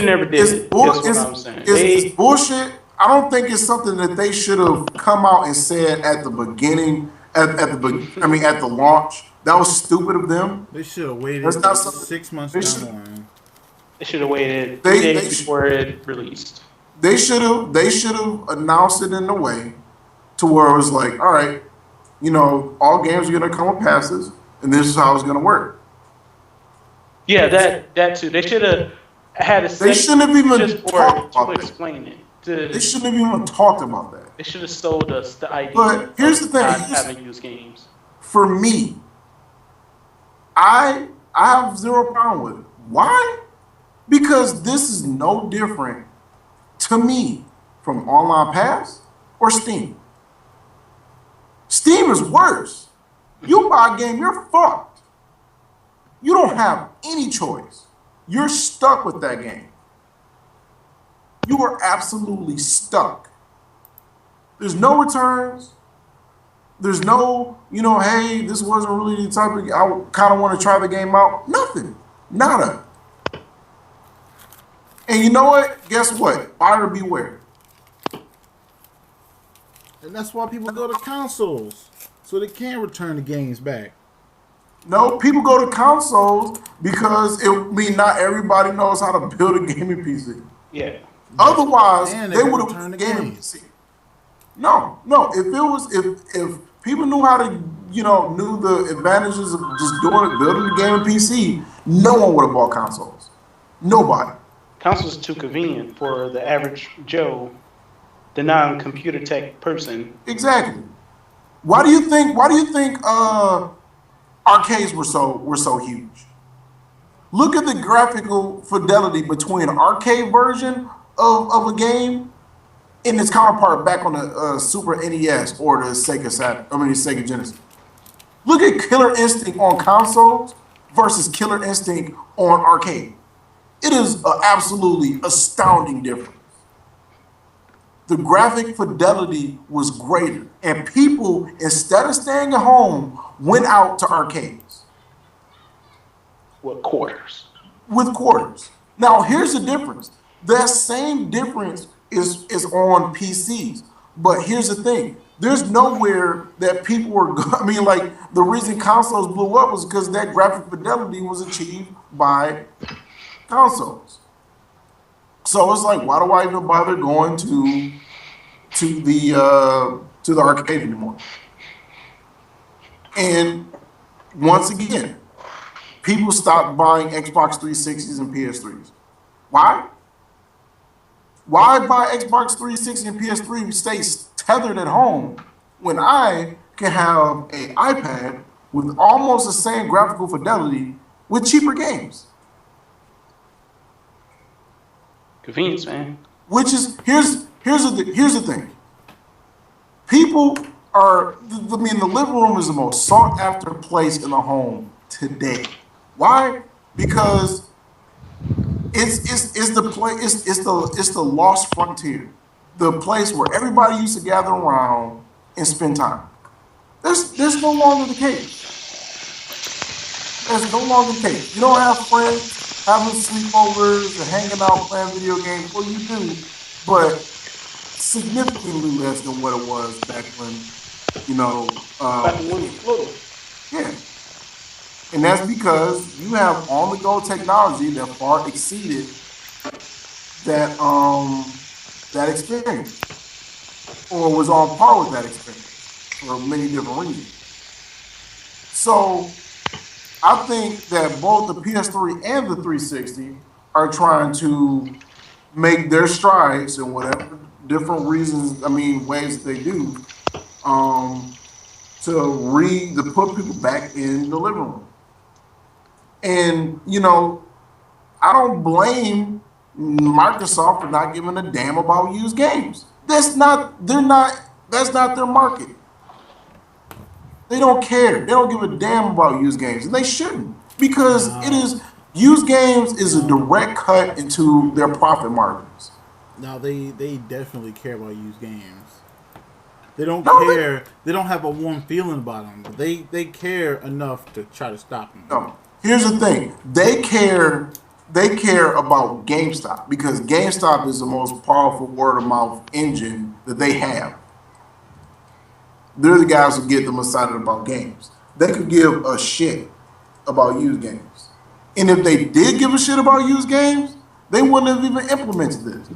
never did it. That's what I'm saying. It's bullshit. I don't think it's something that they should have come out and said at the beginning. At the launch. That was stupid of them. They should have waited That's not something- 6 months they down should- the line. They should have waited 3 days before it released. They should have announced it in a way to where it was like, all right, all games are gonna come with passes, and this is how it's gonna work. Yeah, that too. They should have had a They shouldn't have even just talked to about that. explain it. They shouldn't have even talked about that. They should have sold us the idea But here's the of thing. not having used games. For me, I have zero problem with it. Why? Because this is no different to me from Online Pass or Steam. Steam is worse. You buy a game, you're fucked. You don't have any choice. You're stuck with that game. You are absolutely stuck. There's no returns. There's no, hey, this wasn't really the type of, I kind of want to try the game out. Nothing. Nada. And you know what? Guess what? Buyer beware. And that's why people go to consoles, so they can return the games back. No, people go to consoles because not everybody knows how to build a gaming PC. Yeah. Otherwise, And they they would return the have gaming games. PC. No. If people knew how to, knew the advantages of just building a gaming PC, no one would have bought consoles. Nobody. consoles are too convenient for the average Joe, the non-computer tech person. Exactly. Why do you think arcades were so huge? Look at the graphical fidelity between an arcade version of a game and its counterpart back on the Super NES or the Sega Genesis. Look at Killer Instinct on consoles versus Killer Instinct on arcade. It is an absolutely astounding difference. The graphic fidelity was greater, and people, instead of staying at home, went out to arcades. With quarters. With quarters. Now, here's the difference. That same difference is on PCs. But here's the thing. There's nowhere that people were, the reason consoles blew up was because that graphic fidelity was achieved by consoles. So it's like, why do I even bother going to the arcade anymore? And once again, people stopped buying Xbox 360s and PS3s. Why? Why buy Xbox 360 and PS3 stay tethered at home when I can have an iPad with almost the same graphical fidelity with cheaper games? Convenience, man. Which is here's the thing. People are the living room is the most sought after place in the home today. Why? Because it's the lost frontier, the place where everybody used to gather around and spend time. There's no longer the case. There's no longer the case. You don't have friends having sleepovers and hanging out playing video games. Well, you do, but significantly less than what it was back when, Back when we were little. yeah. And that's because you have on-the-go technology that far exceeded that experience, or was on par with that experience for many different reasons. So I think that both the PS3 and the 360 are trying to make their strides in whatever different reasons, ways that they do, to put people back in the living room. And, I don't blame Microsoft for not giving a damn about used games. That's not their market. They don't care. They don't give a damn about used games. And they shouldn't. Because used games is a direct cut into their profit margins. No, they definitely care about used games. They don't care. They don't have a warm feeling about them. But they care enough to try to stop them. No. Here's the thing. They care about GameStop because GameStop is the most powerful word of mouth engine that they have. They're the guys who get them excited about games. They could give a shit about used games. And if they did give a shit about used games, they wouldn't have even implemented this.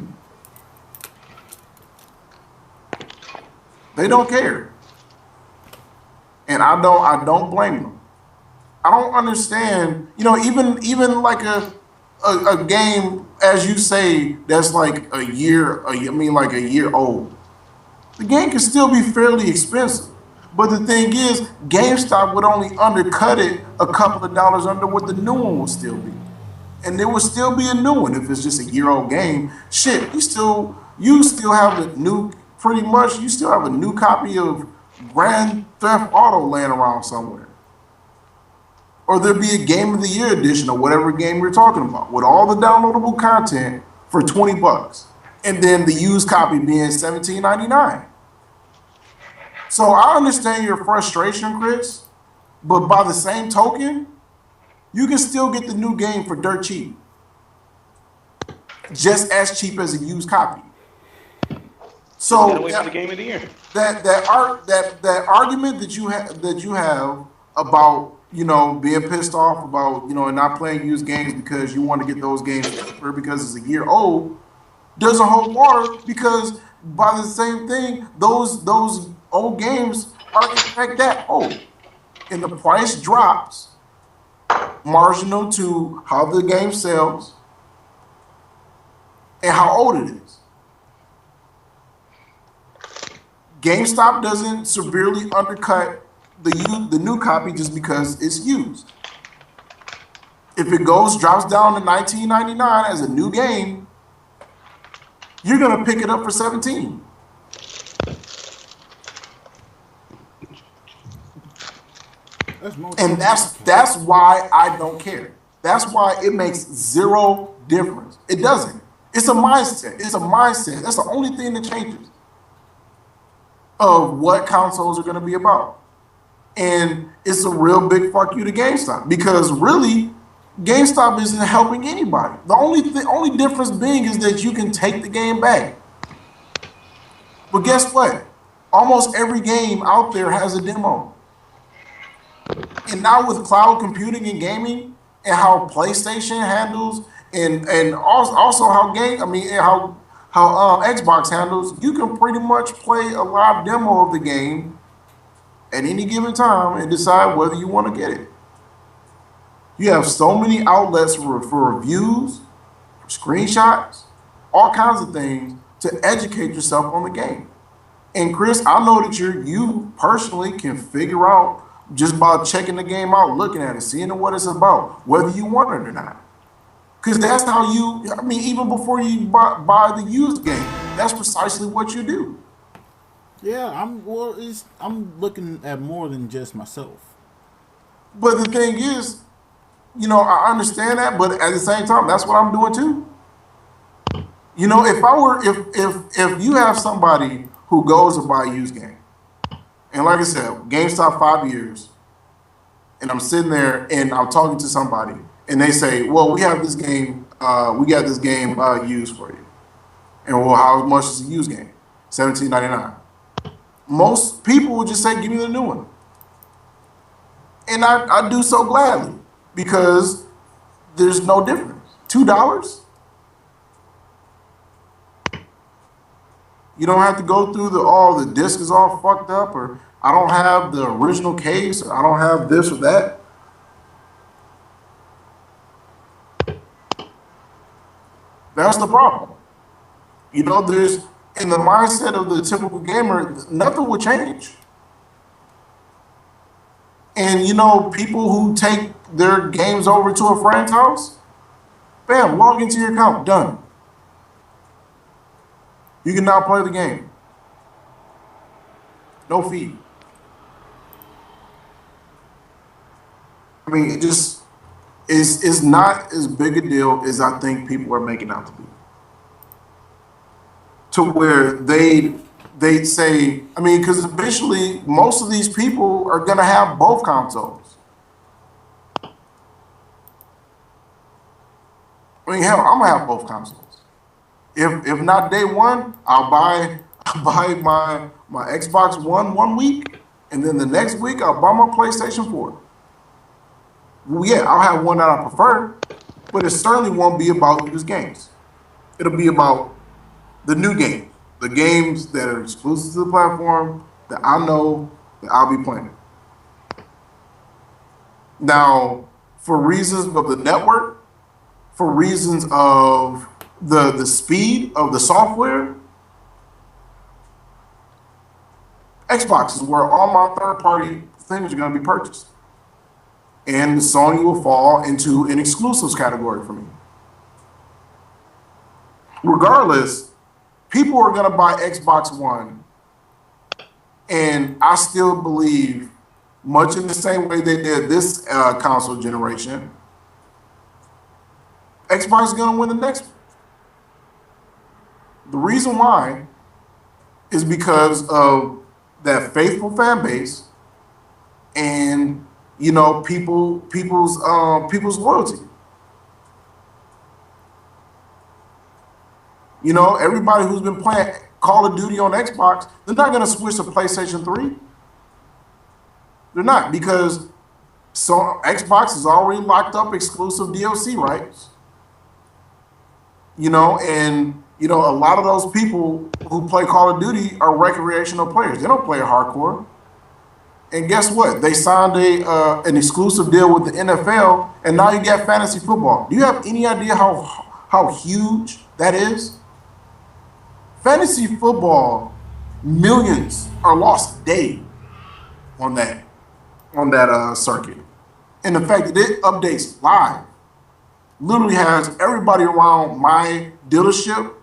They don't care. And I don't blame them. I don't understand, even like a game, as you say, that's like a year old. The game can still be fairly expensive. But the thing is, GameStop would only undercut it a couple of dollars under what the new one would still be. And there would still be a new one if it's just a year-old game. Shit, you still have you still have a new copy of Grand Theft Auto laying around somewhere. Or there'd be a Game of the Year edition of whatever game we're talking about with all the downloadable content for $20. And then the used copy being $17.99. So I understand your frustration, Chris, but by the same token, you can still get the new game for dirt cheap. Just as cheap as a used copy. So wait for the Game of the Year. That argument that you have about being pissed off about and not playing used games because you want to get those games cheaper because it's a year old doesn't hold water, because by the same thing those old games are in fact that old, and the price drops marginal to how the game sells, and how old it is. GameStop doesn't severely undercut the new copy just because it's used. If it drops down to $19.99 as a new game, you're gonna pick it up for $17. And that's why I don't care. That's why it makes zero difference. It doesn't. It's a mindset. It's a mindset. That's the only thing that changes of what consoles are going to be about. And it's a real big fuck you to GameStop, because really GameStop isn't helping anybody. The only difference being is that you can take the game back. But guess what? Almost every game out there has a demo. And now with cloud computing and gaming, and how PlayStation handles, and also how Xbox handles, you can pretty much play a live demo of the game at any given time and decide whether you want to get it. You have so many outlets for reviews, for screenshots, all kinds of things to educate yourself on the game. And Chris, I know that you personally can figure out just by checking the game out, looking at it, seeing what it's about, whether you want it or not. Because that's how even before you buy the used game, that's precisely what you do. Yeah, I'm looking at more than just myself. But the thing is, I understand that, but at the same time, that's what I'm doing too. If you have somebody who goes to buy a used game, and like I said, GameStop 5 years, and I'm sitting there and I'm talking to somebody, and they say, well, we have this game, we got this game used for you. And well, how much is a used game? $17.99. Most people would just say, give me the new one. And I do so gladly, because there's no difference. $2? You don't have to go through the disc is all fucked up, or I don't have the original case, or I don't have this or that. That's the problem. There's, in the mindset of the typical gamer, nothing will change. And people who take their games over to a friend's house, bam, log into your account, done. You can now play the game. No fee. It just is not as big a deal as I think people are making out to be. To where they'd say, because eventually most of these people are gonna have both consoles. Hell, I'm gonna have both consoles. If not day one, I'll buy my Xbox One week, and then the next week I'll buy my PlayStation 4. Well, yeah, I'll have one that I prefer, but it certainly won't be about used games. It'll be about the new game, the games that are exclusive to the platform that I know that I'll be playing. Now, for reasons of the network, for reasons of the speed of the software, Xbox is where all my third-party things are going to be purchased. And Sony will fall into an exclusives category for me. Regardless, people are going to buy Xbox One, and I still believe, much in the same way they did this console generation, Xbox is going to win the next one. The reason why is because of that faithful fan base and people's loyalty. Everybody who's been playing Call of Duty on Xbox, they're not going to switch to PlayStation 3. They're not, because Xbox has already locked up exclusive DLC rights. A lot of those people who play Call of Duty are recreational players. They don't play hardcore. And guess what? They signed an exclusive deal with the NFL, and now you got fantasy football. Do you have any idea how huge that is? Fantasy football, millions are lost a day on that circuit. And the fact that it updates live literally has everybody around my dealership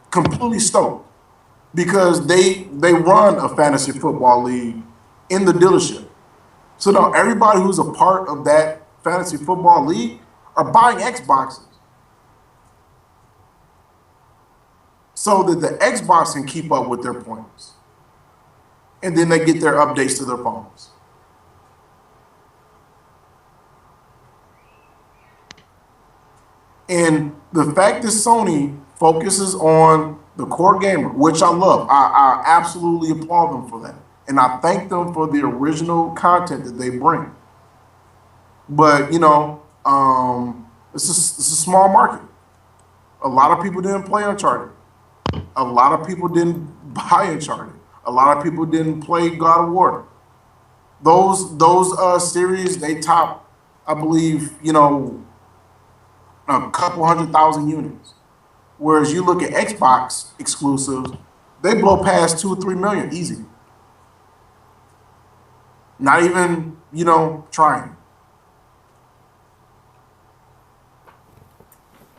completely stoked because they run a fantasy football league in the dealership. So now everybody who's a part of that fantasy football league are buying Xboxes so that the Xbox can keep up with their points. And then they get their updates to their phones. And the fact that Sony focuses on the core gamer, which I love, I absolutely applaud them for that. And I thank them for the original content that they bring. But, it's a small market. A lot of people didn't play Uncharted. A lot of people didn't buy Uncharted. A lot of people didn't play God of War. Those series, they top, I believe, a couple 100,000 units. Whereas you look at Xbox exclusives, they blow past 2 or 3 million easy. Not even, trying.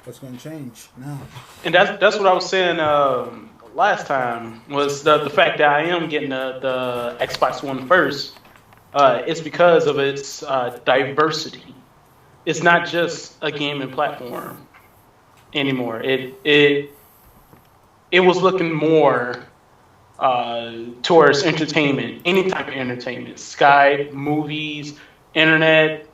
What's going to change now? And that's what I was saying last time was the fact that I am getting the Xbox One first. It's because of its diversity. It's not just a gaming platform anymore. It was looking more towards entertainment, any type of entertainment, Skype, movies, internet,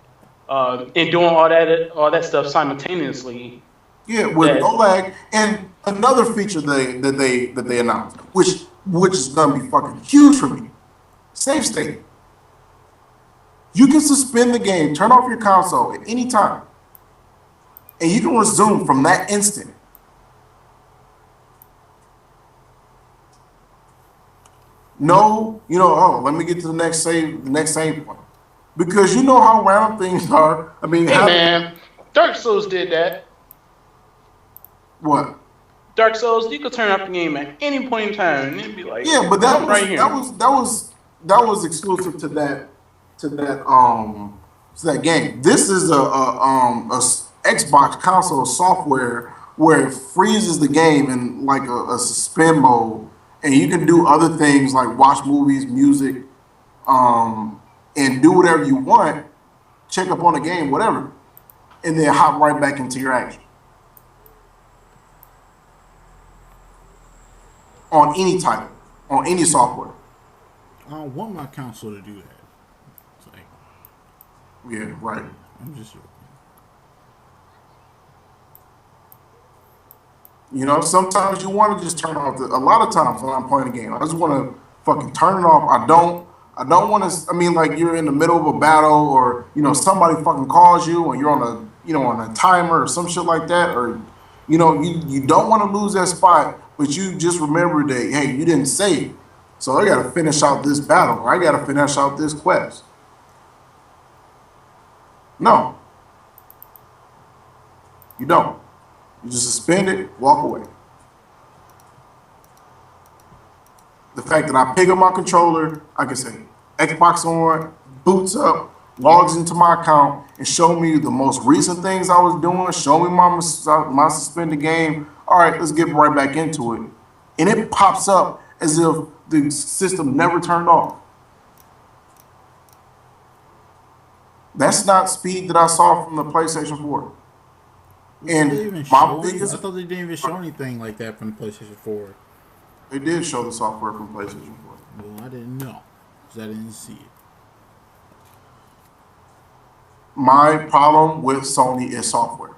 and doing all that stuff simultaneously. Yeah, with no lag, and another feature that they announced, which is gonna be fucking huge for me, save state. You can suspend the game, turn off your console at any time, and you can resume from that instant. No, let me get to the next save point. Because you know how random things are. I mean, hey man, Dark Souls did that. What? Dark Souls, you could turn off the game at any point in time and it'd be like, yeah, but that was exclusive to that game. This is a Xbox console software where it freezes the game in like a suspend mode, and you can do other things like watch movies, music, and do whatever you want, check up on the game, whatever, and then hop right back into your action. On any title, on any software. I don't want my console to do that. It's like, yeah, right. I'm just joking. Sometimes you want to just turn off a lot of times when I'm playing a game, I just want to fucking turn it off. I don't want to. I mean, like you're in the middle of a battle, or somebody fucking calls you, and you're on a timer or some shit like that, or you don't want to lose that spot, but you just remember that hey, you didn't save, so I got to finish out this battle, or I got to finish out this quest. No, you don't. You just suspend it, walk away. The fact that I pick up my controller, I can say Xbox on, boots up, logs into my account, and show me the most recent things I was doing, show me my suspended game. All right, let's get right back into it. And it pops up as if the system never turned off. That's not speed that I saw from the PlayStation 4. And I thought they didn't even show anything like that from the PlayStation 4. They did show the software from PlayStation 4. Well, I didn't know, because I didn't see it. My problem with Sony is software.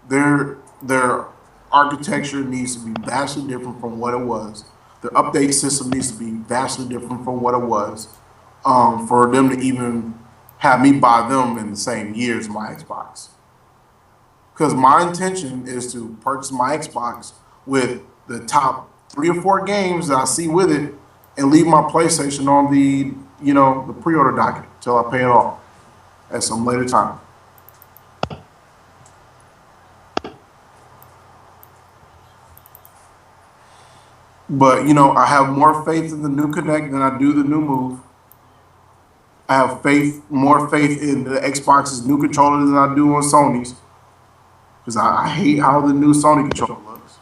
Their architecture needs to be vastly different from what it was. Their update system needs to be vastly different from what it was, for them to even have me buy them in the same year as my Xbox. Because my intention is to purchase my Xbox with the top 3 or 4 games that I see with it, and leave my PlayStation on the pre-order docket till I pay it off at some later time. But I have more faith in the new Connect than I do the new Move. I have more faith in the Xbox's new controller than I do on Sony's. Because I hate how the new Sony controller looks.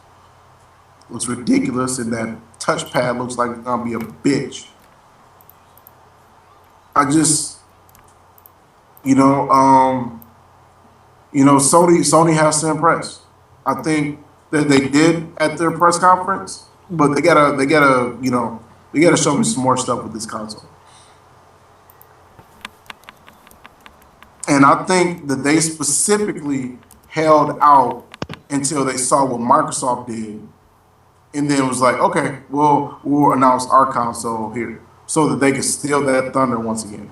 It looks ridiculous, and that touchpad looks like it's gonna be a bitch. I just, Sony has to impress. I think that they did at their press conference, but they gotta show me some more stuff with this console. And I think that they specifically held out until they saw what Microsoft did, and then was like, okay, well, we'll announce our console here, so that they can steal that thunder once again.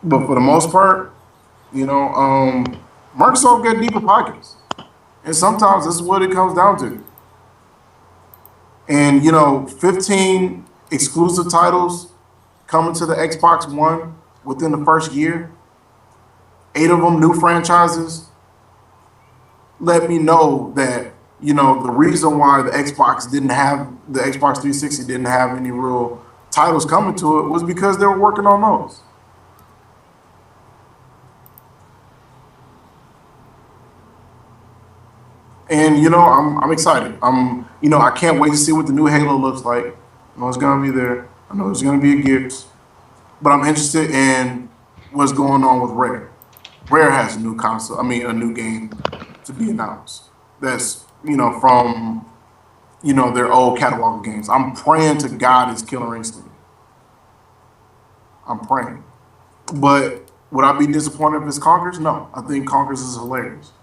But for the most part, Microsoft got deeper pockets, and sometimes this is what it comes down to. And 15 exclusive titles coming to the Xbox One within the first year, 8 of them new franchises, let me know that, the reason why the Xbox 360 didn't have any real titles coming to it was because they were working on those. And, I'm excited. I can't wait to see what the new Halo looks like. I know it's going to be there. I know there's going to be a Gears. But I'm interested in what's going on with Rare. Rare has a new game to be announced. That's, from, their old catalog of games. I'm praying to God it's Killer Instinct. I'm praying. But would I be disappointed if it's Conkers? No. I think Conkers is hilarious.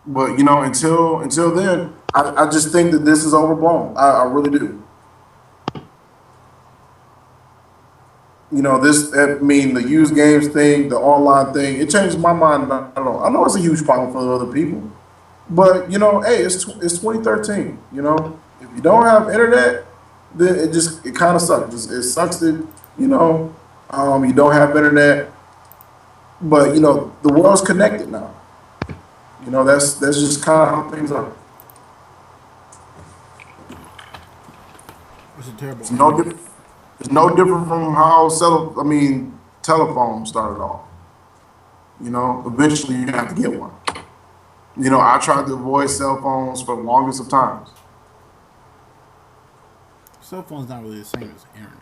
But, until then, I just think that this is overblown. I really do. The used games thing, the online thing, it changed my mind. I don't know. I know it's a huge problem for other people. But, hey, it's 2013. If you don't have internet, then it kind of sucks. It sucks that, you don't have internet. But, the world's connected now. That's just kind of how things are. It's a terrible. It's no different from how telephones started off. Eventually you're gonna have to get one. I tried to avoid cell phones for the longest of times. Cell phone's not really the same as internet.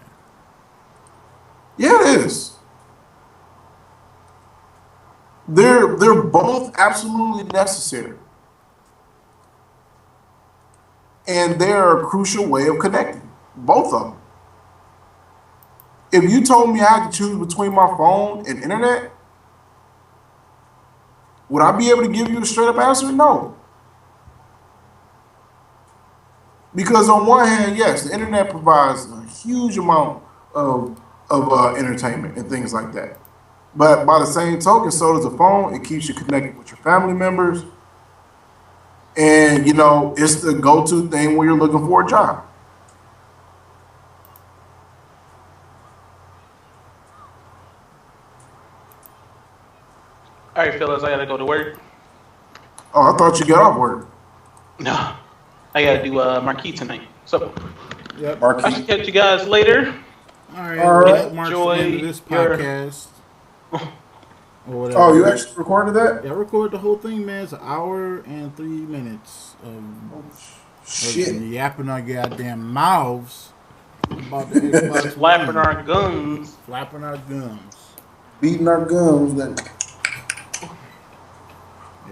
Yeah, it is. They're both absolutely necessary. And they're a crucial way of connecting. Both of them. If you told me I had to choose between my phone and internet, would I be able to give you a straight up answer? No. Because on one hand, yes, the internet provides a huge amount of entertainment and things like that. But by the same token, so does the phone. It keeps you connected with your family members. And, it's the go-to thing when you're looking for a job. All right, fellas, I gotta go to work. Oh, I thought you got off work. No, I gotta do Marquee tonight. So Yep. I should catch you guys later. All right. All right. Mark's Enjoy the end of this your- podcast. Or whatever. Oh, you actually recorded that? Yeah, I recorded the whole thing, man. It's an hour and 3 minutes of Shit. yapping our goddamn mouths about the Xbox Flapping One. our guns. Flapping our gums. Beating our gums. Then.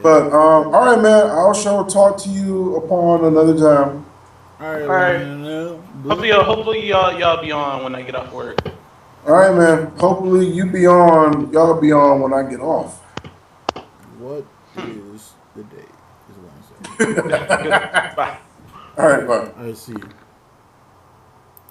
But, all right, man. I shall talk to you upon another time. All right. All right. Man, Hopefully y'all be on when I get off work. All right, man. Hopefully y'all be on when I get off. what is the date? Is what I'm saying. Good. Bye. All right, bye. I see you.